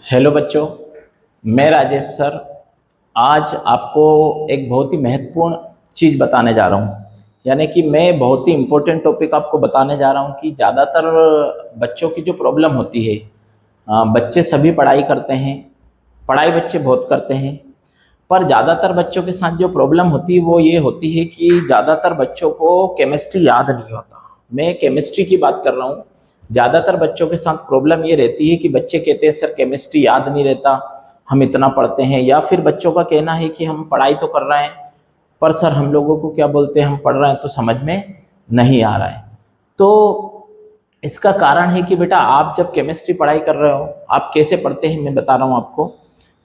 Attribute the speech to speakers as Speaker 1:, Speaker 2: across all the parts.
Speaker 1: Hello बच्चों, मैं Rajesh sir आज आपको एक बहुत ही महत्वपूर्ण चीज़ बताने जा रहा हूँ। यानी कि मैं बहुत ही इम्पोर्टेंट टॉपिक आपको बताने जा रहा हूँ कि ज़्यादातर बच्चों की जो प्रॉब्लम होती है, बच्चे सभी पढ़ाई करते हैं, पढ़ाई बच्चे बहुत करते हैं, पर ज़्यादातर बच्चों के साथ जो प्रॉब्लम होती है वो ये होती है कि ज़्यादातर बच्चों को केमिस्ट्री याद नहीं होता। मैं केमिस्ट्री की बात कर रहा हूँ। ज़्यादातर बच्चों के साथ प्रॉब्लम ये रहती है कि बच्चे कहते हैं सर केमिस्ट्री याद नहीं रहता, हम इतना पढ़ते हैं, या फिर बच्चों का कहना है कि हम पढ़ाई तो कर रहे हैं पर सर हम लोगों को क्या बोलते हैं, हम पढ़ रहे हैं तो समझ में नहीं आ रहा है। तो इसका कारण है कि बेटा आप जब केमिस्ट्री पढ़ाई कर रहे हो, आप कैसे पढ़ते हैं मैं बता रहा हूँ आपको।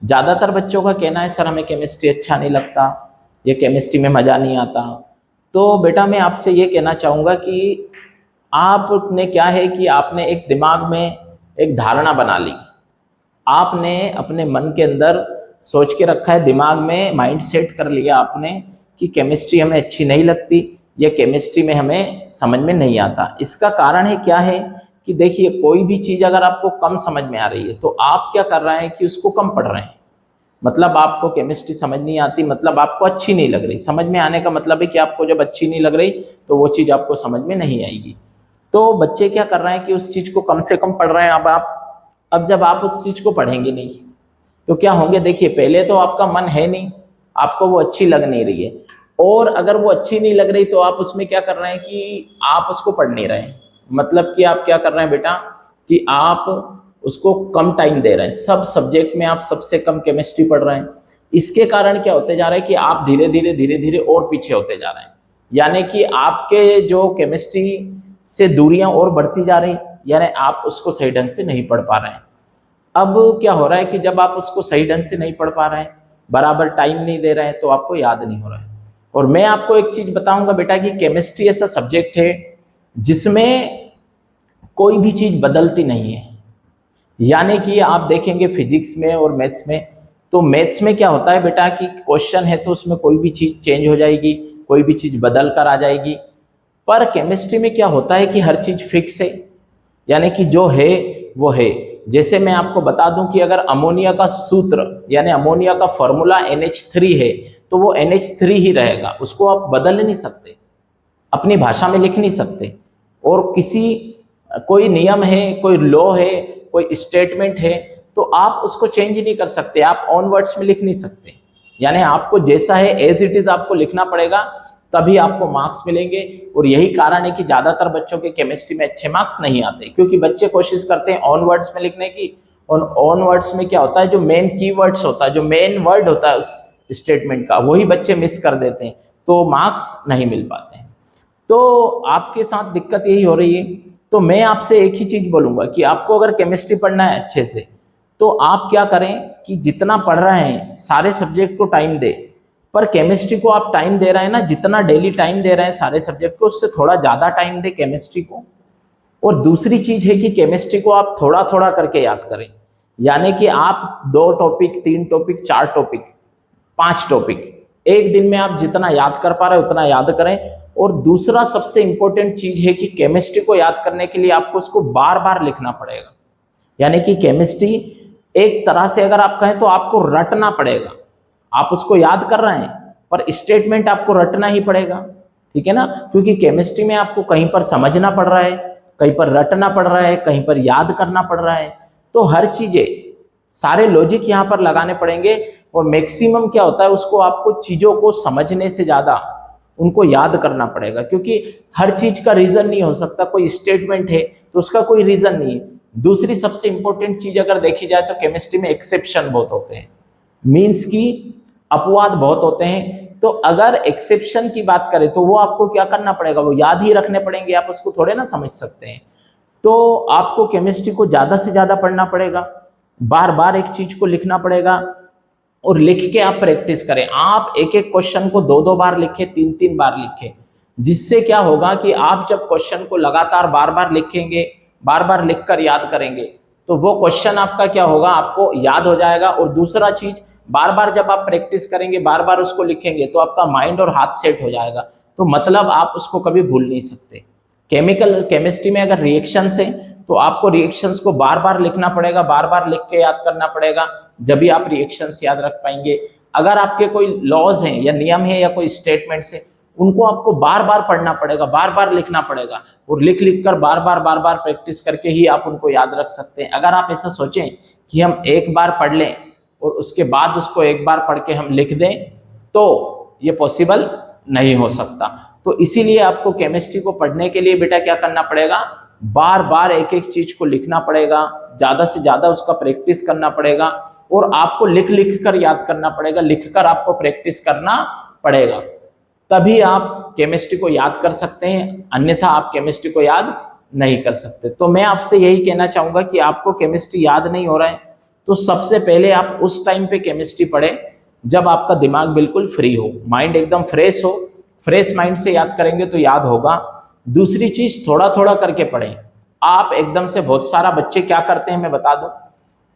Speaker 1: ज़्यादातर बच्चों का कहना है सर हमें केमिस्ट्री अच्छा नहीं लगता, ये केमिस्ट्री में मज़ा नहीं आता। तो बेटा मैं आपसे ये कहना चाहूँगा कि आपने क्या है कि आपने एक दिमाग में एक धारणा बना ली, आपने अपने मन के अंदर सोच के रखा है, दिमाग में माइंड सेट कर लिया आपने कि केमिस्ट्री हमें अच्छी नहीं लगती या केमिस्ट्री में हमें समझ में नहीं आता। इसका कारण है क्या है कि देखिए कोई भी चीज़ अगर आपको कम समझ में आ रही है तो आप क्या कर रहे हैं कि उसको कम पढ़ रहे हैं। मतलब आपको केमिस्ट्री समझ नहीं आती, मतलब आपको अच्छी नहीं लग रही। समझ में आने का मतलब है कि आपको जब अच्छी नहीं लग रही तो वो चीज़ आपको समझ में नहीं आएगी। तो बच्चे क्या कर रहे हैं कि उस चीज़ को कम से कम पढ़ रहे हैं। अब जब आप उस चीज़ को पढ़ेंगे नहीं तो क्या होंगे, देखिए पहले तो आपका मन है नहीं, आपको वो अच्छी लग नहीं रही है, और अगर वो अच्छी नहीं लग रही तो आप उसमें क्या कर रहे हैं कि आप उसको पढ़ नहीं रहे हैं। मतलब कि आप क्या कर रहे हैं बेटा कि आप उसको कम टाइम दे रहे हैं, सब सब्जेक्ट में आप सबसे कम केमिस्ट्री पढ़ रहे हैं। इसके कारण क्या होते जा रहा है कि आप धीरे धीरे और पीछे होते जा रहे हैं। यानी कि आपके जो केमिस्ट्री से दूरियां और बढ़ती जा रही, यानी आप उसको सही ढंग से नहीं पढ़ पा रहे हैं। अब क्या हो रहा है कि जब आप उसको सही ढंग से नहीं पढ़ पा रहे हैं, बराबर टाइम नहीं दे रहे हैं, तो आपको याद नहीं हो रहा है। और मैं आपको एक चीज बताऊंगा बेटा कि केमिस्ट्री ऐसा सब्जेक्ट है जिसमें कोई भी चीज बदलती नहीं है। यानी कि आप देखेंगे फिजिक्स में और मैथ्स में, तो मैथ्स में क्या होता है बेटा कि क्वेश्चन है तो उसमें कोई भी चीज चेंज हो जाएगी, कोई भी चीज बदल कर आ जाएगी। पर केमिस्ट्री में क्या होता है कि हर चीज फिक्स है, यानी कि जो है वो है। जैसे मैं आपको बता दूं कि अगर अमोनिया का सूत्र यानी अमोनिया का फॉर्मूला NH3 है तो वो NH3 ही रहेगा, उसको आप बदल नहीं सकते, अपनी भाषा में लिख नहीं सकते। और कोई नियम है, कोई लॉ है, कोई स्टेटमेंट है तो आप उसको चेंज नहीं कर सकते, आप ऑन वर्ड्स में लिख नहीं सकते। यानी आपको जैसा है एज इट इज आपको लिखना पड़ेगा, तभी आपको मार्क्स मिलेंगे। और यही कारण है कि ज्यादातर बच्चों के केमिस्ट्री में अच्छे मार्क्स नहीं आते, क्योंकि बच्चे कोशिश करते हैं ऑन वर्ड्स में लिखने की। और ऑन वर्ड्स में क्या होता है, जो मेन कीवर्ड्स होता है, जो मेन वर्ड होता है उस स्टेटमेंट का, वही बच्चे मिस कर देते हैं, तो मार्क्स नहीं मिल पाते हैं। तो आपके साथ दिक्कत यही हो रही है। तो मैं आपसे एक ही चीज बोलूंगा कि आपको अगर केमिस्ट्री पढ़ना है अच्छे से तो आप क्या करें कि जितना पढ़ रहे हैं सारे सब्जेक्ट को टाइम दे। पर केमिस्ट्री को आप टाइम दे रहे हैं ना, जितना डेली टाइम दे रहे हैं सारे सब्जेक्ट को, उससे थोड़ा ज्यादा टाइम दे केमिस्ट्री को। और दूसरी चीज है कि केमिस्ट्री को आप थोड़ा थोड़ा करके याद करें। यानी कि आप 2 टॉपिक, 3 टॉपिक, 4 टॉपिक, 5 टॉपिक एक दिन में आप जितना याद कर पा रहे हैं उतना याद करें। और दूसरा सबसे इंपॉर्टेंट चीज है कि केमिस्ट्री को याद करने के लिए आपको उसको बार बार लिखना पड़ेगा। यानी कि केमिस्ट्री एक तरह से अगर आप कहें तो आपको रटना पड़ेगा। आप उसको याद कर रहे हैं पर स्टेटमेंट आपको रटना ही पड़ेगा, ठीक है ना। क्योंकि केमिस्ट्री में आपको कहीं पर समझना पड़ रहा है, कहीं पर रटना पड़ रहा है, कहीं पर याद करना पड़ रहा है। तो हर चीजें, सारे लॉजिक यहाँ पर लगाने पड़ेंगे। और मैक्सिमम क्या होता है, उसको आपको चीजों को समझने से ज्यादा उनको याद करना पड़ेगा, क्योंकि हर चीज का रीजन नहीं हो सकता। कोई स्टेटमेंट है तो उसका कोई रीजन नहीं है। दूसरी सबसे इंपॉर्टेंट चीज अगर देखी जाए तो केमिस्ट्री में एक्सेप्शन बहुत होते हैं, मीन्स की अपवाद बहुत होते हैं। तो अगर एक्सेप्शन की बात करें तो वो आपको क्या करना पड़ेगा, वो याद ही रखने पड़ेंगे, आप उसको थोड़े ना समझ सकते हैं। तो आपको केमिस्ट्री को ज्यादा से ज्यादा पढ़ना पड़ेगा, बार बार एक चीज को लिखना पड़ेगा, और लिख के आप प्रैक्टिस करें। आप एक एक क्वेश्चन को 2-2 बार लिखें, 3-3 बार लिखें। जिससे क्या होगा कि आप जब क्वेश्चन को लगातार बार बार लिखेंगे, बार बार लिखकर याद करेंगे, तो वो क्वेश्चन आपका क्या होगा, आपको याद हो जाएगा। और दूसरा चीज, बार बार जब आप प्रैक्टिस करेंगे, बार बार उसको लिखेंगे, तो आपका माइंड और हाथ सेट हो जाएगा। तो मतलब आप उसको कभी भूल नहीं सकते। केमिस्ट्री में अगर रिएक्शन है तो आपको रिएक्शंस को बार बार लिखना पड़ेगा, बार बार लिख के याद करना पड़ेगा, जब भी आप रिएक्शंस याद रख पाएंगे। अगर आपके कोई लॉज हैं या नियम है या कोई स्टेटमेंट्स है, उनको आपको बार बार पढ़ना पड़ेगा, बार बार लिखना पड़ेगा, और लिख लिख कर बार बार प्रैक्टिस करके ही आप उनको याद रख सकते हैं। अगर आप ऐसा सोचें कि हम एक बार पढ़ लें और उसके बाद उसको एक बार पढ़ के हम लिख दें, तो ये पॉसिबल नहीं हो सकता। तो इसीलिए आपको केमिस्ट्री को पढ़ने के लिए बेटा क्या करना पड़ेगा, बार बार एक एक चीज को लिखना पड़ेगा, ज्यादा से ज्यादा उसका प्रैक्टिस करना पड़ेगा, और आपको लिख लिख कर याद करना पड़ेगा, लिख कर आपको प्रैक्टिस करना पड़ेगा, तभी आप केमिस्ट्री को याद कर सकते हैं, अन्यथा आप केमिस्ट्री को याद नहीं कर सकते। तो मैं आपसे यही कहना चाहूंगा कि आपको केमिस्ट्री याद नहीं हो रहा है, तो सबसे पहले आप उस टाइम पे केमिस्ट्री पढ़ें जब आपका दिमाग बिल्कुल फ्री हो, माइंड एकदम फ्रेश हो। फ्रेश माइंड से याद करेंगे तो याद होगा। दूसरी चीज, थोड़ा थोड़ा करके पढ़ें। आप एकदम से, बहुत सारा बच्चे क्या करते हैं मैं बता दूं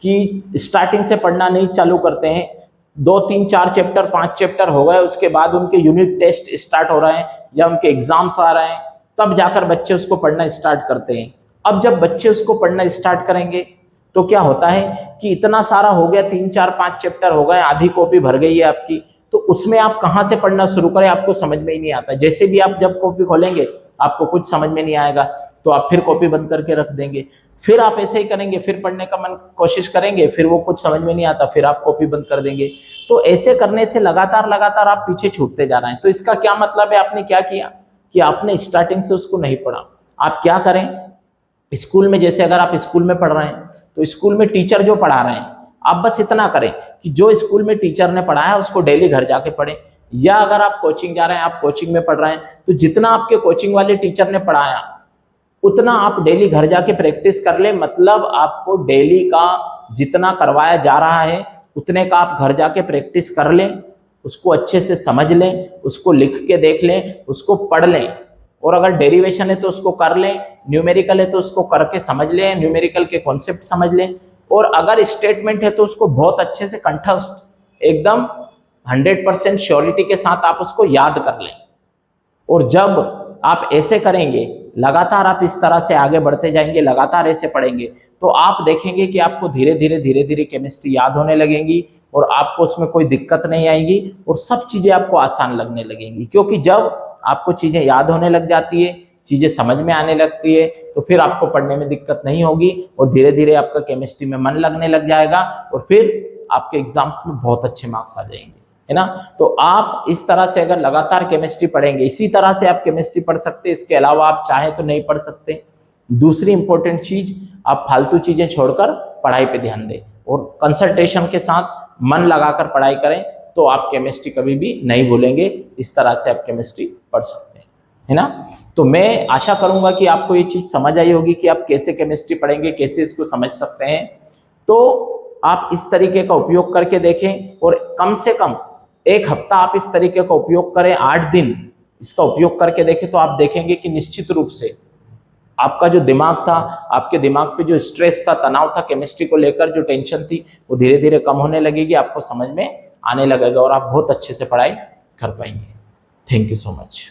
Speaker 1: कि स्टार्टिंग से पढ़ना नहीं चालू करते हैं, 2 3 4 चैप्टर 5 चैप्टर हो गए, उसके बाद उनके यूनिट टेस्ट स्टार्ट हो रहे हैं या उनके एग्जाम्स आ रहे हैं, तब जाकर बच्चे उसको पढ़ना स्टार्ट करते हैं। अब जब बच्चे उसको पढ़ना स्टार्ट करेंगे तो क्या होता है कि इतना सारा हो गया, 3 4 5 चैप्टर हो गए, आधी कॉपी भर गई है आपकी, तो उसमें आप कहाँ से पढ़ना शुरू करें, आपको समझ में ही नहीं आता। जैसे भी आप जब कॉपी खोलेंगे आपको कुछ समझ में नहीं आएगा, तो आप फिर कॉपी बंद करके रख देंगे। फिर आप ऐसे ही करेंगे, फिर पढ़ने का मन कोशिश करेंगे, फिर वो कुछ समझ में नहीं आता, फिर आप कॉपी बंद कर देंगे। तो ऐसे करने से लगातार लगातार आप पीछे छूटते जा रहे हैं। तो इसका क्या मतलब है, आपने क्या किया कि आपने स्टार्टिंग से उसको नहीं पढ़ा। आप क्या करें, स्कूल में, जैसे अगर आप स्कूल में पढ़ रहे हैं तो स्कूल में टीचर जो पढ़ा रहे हैं, आप बस इतना करें कि जो स्कूल में टीचर ने पढ़ाया उसको डेली घर जाके पढ़ें। या अगर आप कोचिंग जा रहे हैं, आप कोचिंग में पढ़ रहे हैं, तो जितना आपके कोचिंग वाले टीचर ने पढ़ाया उतना आप डेली घर जाके प्रैक्टिस कर ले। मतलब आपको डेली का जितना करवाया जा रहा है उतने का आप घर जाके प्रैक्टिस कर लें, उसको अच्छे से समझ लें, उसको लिख के देख लें, उसको पढ़ लें। और अगर डेरिवेशन है तो उसको कर लें, न्यूमेरिकल है तो उसको करके समझ लें, न्यूमेरिकल के कॉन्सेप्ट समझ लें, और अगर स्टेटमेंट है तो उसको बहुत अच्छे से कंठस्थ, एकदम 100% श्योरिटी के साथ आप उसको याद कर लें। और जब आप ऐसे करेंगे, लगातार आप इस तरह से आगे बढ़ते जाएंगे, लगातार ऐसे पढ़ेंगे, तो आप देखेंगे कि आपको धीरे धीरे केमिस्ट्री याद होने लगेंगी और आपको उसमें कोई दिक्कत नहीं आएगी और सब चीजें आपको आसान लगने लगेंगी। क्योंकि जब आपको चीजें याद होने लग जाती है, चीजें समझ में आने लगती है, तो फिर आपको पढ़ने में दिक्कत नहीं होगी और धीरे धीरे आपका केमिस्ट्री में मन लगने लग जाएगा और फिर आपके एग्जाम्स में बहुत अच्छे मार्क्स आ जाएंगे, है ना। तो आप इस तरह से अगर लगातार केमिस्ट्री पढ़ेंगे, इसी तरह से आप केमिस्ट्री पढ़ सकते हैं, इसके अलावा आप चाहें तो नहीं पढ़ सकते। दूसरी इंपॉर्टेंट चीज, आप फालतू चीजें छोड़कर पढ़ाई पे ध्यान दें और कंसंट्रेशन के साथ मन लगाकर पढ़ाई करें, तो आप केमिस्ट्री कभी भी नहीं भूलेंगे। इस तरह से आप केमिस्ट्री पढ़ सकते हैं, है ना। तो मैं आशा करूंगा कि आपको ये चीज समझ आई होगी कि आप कैसे केमिस्ट्री पढ़ेंगे, कैसे इसको समझ सकते हैं। तो आप इस तरीके का उपयोग करके देखें और कम से कम 1 हफ्ता आप इस तरीके का उपयोग करें, 8 दिन इसका उपयोग करके देखें, तो आप देखेंगे कि निश्चित रूप से आपका जो दिमाग था, आपके दिमाग पे जो स्ट्रेस था, तनाव था केमिस्ट्री को लेकर, जो टेंशन थी, वो धीरे धीरे कम होने लगेगी, आपको समझ में आने लगेगा और आप बहुत अच्छे से पढ़ाई कर पाएंगे। Thank you so much.